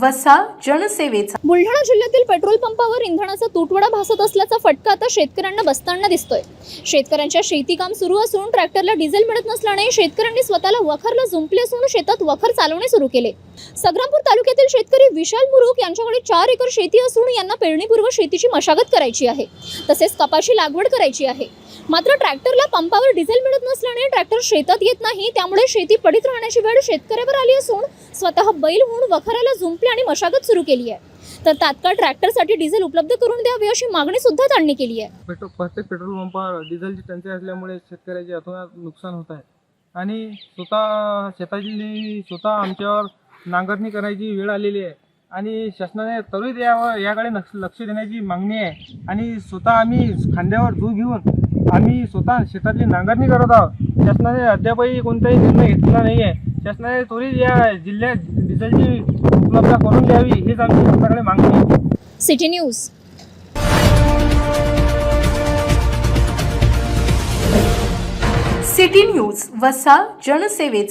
वसा जनसेवेचा। बुलढाणा जिल्ह्यातील पेट्रोल पंपावर इंधनाचा तुटवडा भासत असल्याचा फटका आता शेतकऱ्यांना बसताना दिसतोय। शेतकऱ्यांच्या शेती काम सुरू असून ट्रॅक्टरला डिझेल मिळत नसल्याने शेतकऱ्यांनी स्वतःला वखरला जुंपले असून शेतात वखर चालवणे सुरू केले। संग्रामपूर तालुक्यातील शेतकरी विशाल मुरुक यांच्याकडे 4 एकर शेती असून यांना पेरणीपूर्व शेतीची मशागत करायची आहे, तसेच कपाशी लागवड करायची आहे। मात्र ट्रॅक्टरला पंपावर डिझेल मिळत नसल्याने ट्रॅक्टर शेतात येत नाही, त्यामुळे शेती पडीत राहण्याची वेळ शेतकऱ्यावर आली असून स्वतः बैल होऊन वखराला जुंपले आणि मशागत सुरू केली आहे। तर तात्काळ ट्रॅक्टरसाठी डिझेल उपलब्ध करून द्यावे अशी मागणी सुद्धा त्यांनी केली आहे। प्रत्येक पेट्रोल पंपावर डिझेलची टंचाई असल्यामुळे शेतकऱ्याचे अतोनात नुकसान होत आहे आणि स्वतः आमच्यावर नांगरणी करायची वेळ आलेली आहे आणि शासनाने त्वरित याकडे लक्ष देण्याची मागणी आहे आणि स्वतः आम्ही खांद्यावर धूळ घेऊन आम्ही स्वतः शेतातली नांगरणी करत आहोत। शासनाने अद्यापही कोणताही निर्णय घेतलेला नाही आहे। शासनाने त्वरित या जिल्ह्यात डिझेलची उपलब्ध करून द्यावी हीच आमची शासनाकडे मागणी आहे। City news. सिटी न्यूज वसा जनसेवेचा।